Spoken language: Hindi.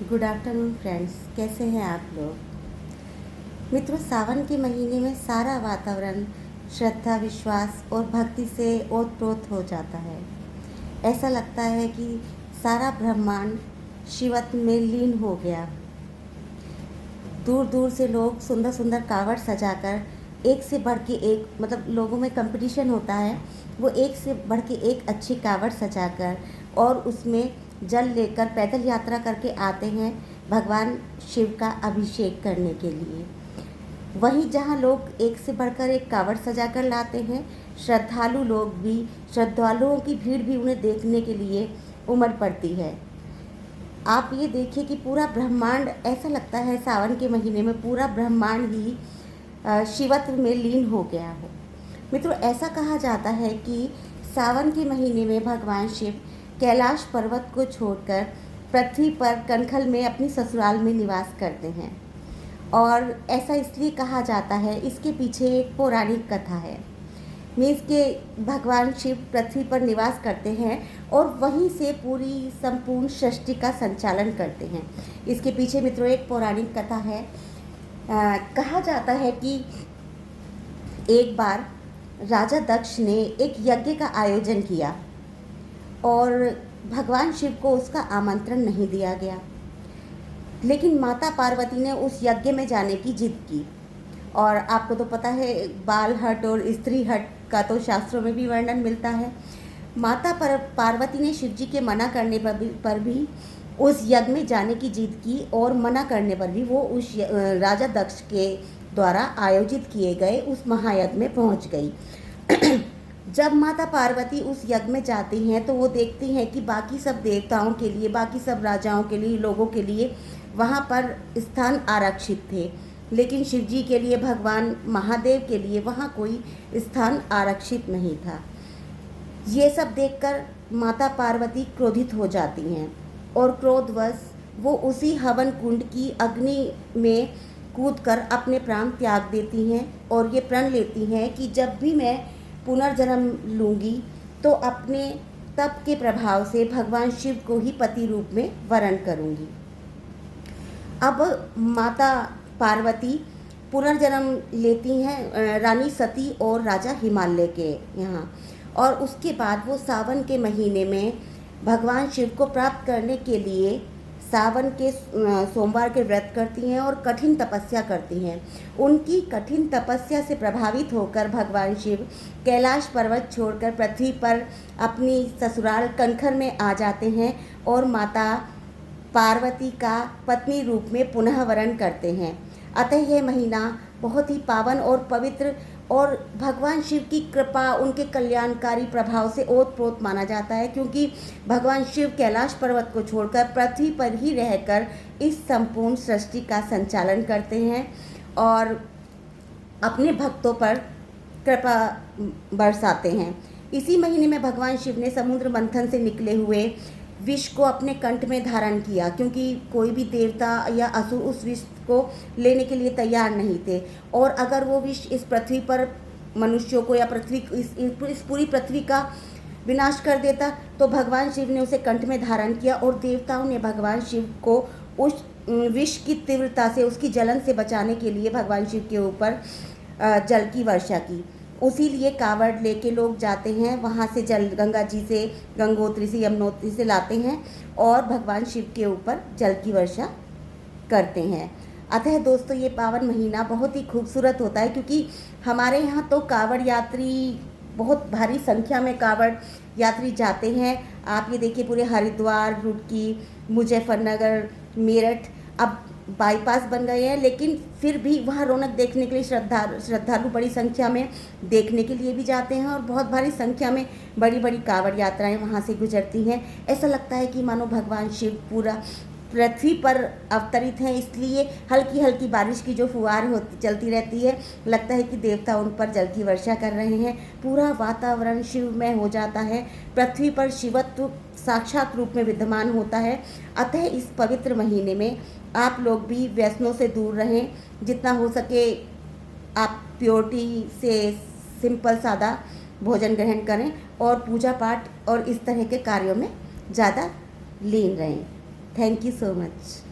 गुड आफ्टरनून फ्रेंड्स, कैसे हैं आप लोग। मित्रों, सावन के महीने में सारा वातावरण श्रद्धा, विश्वास और भक्ति से ओतप्रोत हो जाता है। ऐसा लगता है कि सारा ब्रह्मांड शिवत्व में लीन हो गया। दूर दूर से लोग सुंदर सुंदर कावड़ सजाकर एक से बढ़ के एक, मतलब लोगों में कंपटीशन होता है, वो एक से बढ़ के एक अच्छी कावड़ सजाकर और उसमें जल लेकर पैदल यात्रा करके आते हैं भगवान शिव का अभिषेक करने के लिए। वहीं जहाँ लोग एक से बढ़कर एक कावड़ सजाकर लाते हैं, श्रद्धालुओं की भीड़ भी उन्हें देखने के लिए उमड़ पड़ती है। आप ये देखिए कि पूरा ब्रह्मांड, ऐसा लगता है सावन के महीने में पूरा ब्रह्मांड ही शिवत्व में लीन हो गया हो। मित्रों, ऐसा कहा जाता है कि सावन के महीने में भगवान शिव कैलाश पर्वत को छोड़कर पृथ्वी पर कनखल में अपनी ससुराल में निवास करते हैं। और ऐसा इसलिए कहा जाता है, इसके पीछे एक पौराणिक कथा है। मीन्स के भगवान शिव पृथ्वी पर निवास करते हैं और वहीं से पूरी संपूर्ण सृष्टि का संचालन करते हैं। इसके पीछे मित्रों एक पौराणिक कथा है। कहा जाता है कि एक बार राजा दक्ष ने एक यज्ञ का आयोजन किया और भगवान शिव को उसका आमंत्रण नहीं दिया गया, लेकिन माता पार्वती ने उस यज्ञ में जाने की जिद की। और आपको तो पता है, बाल हट और स्त्री हट का तो शास्त्रों में भी वर्णन मिलता है। माता पार्वती ने शिव जी के मना करने पर भी उस यज्ञ में जाने की जिद की और मना करने पर भी वो उस राजा दक्ष के द्वारा आयोजित किए गए उस महायज्ञ में पहुंच गई। जब माता पार्वती उस यज्ञ में जाती हैं तो वो देखती हैं कि बाकी सब देवताओं के लिए, बाकी सब राजाओं के लिए, लोगों के लिए वहाँ पर स्थान आरक्षित थे, लेकिन शिव जी के लिए, भगवान महादेव के लिए वहाँ कोई स्थान आरक्षित नहीं था। ये सब देखकर माता पार्वती क्रोधित हो जाती हैं और क्रोधवश वो उसी हवन कुंड की अग्नि में कूदकर अपने प्राण त्याग देती हैं और ये प्रण लेती हैं कि जब भी मैं पुनर्जन्म लूँगी तो अपने तप के प्रभाव से भगवान शिव को ही पति रूप में वरण करूँगी। अब माता पार्वती पुनर्जन्म लेती हैं रानी सती और राजा हिमालय के यहाँ, और उसके बाद वो सावन के महीने में भगवान शिव को प्राप्त करने के लिए सावन के सोमवार के व्रत करती हैं और कठिन तपस्या करती हैं। उनकी कठिन तपस्या से प्रभावित होकर भगवान शिव कैलाश पर्वत छोड़कर पृथ्वी पर अपनी ससुराल कनखल में आ जाते हैं और माता पार्वती का पत्नी रूप में पुनः वरण करते हैं। अतः यह महीना बहुत ही पावन और पवित्र और भगवान शिव की कृपा, उनके कल्याणकारी प्रभाव से ओतप्रोत माना जाता है, क्योंकि भगवान शिव कैलाश पर्वत को छोड़कर पृथ्वी पर ही रहकर इस संपूर्ण सृष्टि का संचालन करते हैं और अपने भक्तों पर कृपा बरसाते हैं। इसी महीने में भगवान शिव ने समुद्र मंथन से निकले हुए विष को अपने कंठ में धारण किया, क्योंकि कोई भी देवता या असुर उस विष को लेने के लिए तैयार नहीं थे। और अगर वो विष इस पृथ्वी पर मनुष्यों को या इस पूरी पृथ्वी का विनाश कर देता, तो भगवान शिव ने उसे कंठ में धारण किया और देवताओं ने भगवान शिव को उस विष की तीव्रता से, उसकी जलन से बचाने के लिए भगवान शिव के ऊपर जल की वर्षा की। उसी लिए कावड़ लेके लोग जाते हैं, वहाँ से जल गंगा जी से, गंगोत्री से, यमुनोत्री से लाते हैं और भगवान शिव के ऊपर जल की वर्षा करते हैं। अतः दोस्तों, ये पावन महीना बहुत ही खूबसूरत होता है, क्योंकि हमारे यहाँ तो कावड़ यात्री, बहुत भारी संख्या में कावड़ यात्री जाते हैं। आप ये देखिए, पूरे हरिद्वार, रुड़की, मुजफ्फरनगर, मेरठ अब बाईपास बन गए हैं, लेकिन फिर भी वहाँ रौनक देखने के लिए श्रद्धालु बड़ी संख्या में देखने के लिए भी जाते हैं और बहुत भारी संख्या में बड़ी बड़ी कावड़ यात्राएं वहाँ से गुजरती हैं। ऐसा लगता है कि मानो भगवान शिव पूरा पृथ्वी पर अवतरित हैं, इसलिए हल्की हल्की बारिश की जो फुहार चलती रहती है, लगता है कि देवता उन पर जल की वर्षा कर रहे हैं। पूरा वातावरण शिवमय हो जाता है, पृथ्वी पर शिवत्व साक्षात रूप में विद्यमान होता है। अतः इस पवित्र महीने में आप लोग भी व्यसनों से दूर रहें, जितना हो सके आप प्योरिटी से सिंपल सादा भोजन ग्रहण करें और पूजा पाठ और इस तरह के कार्यों में ज़्यादा लीन रहें। Thank you so much.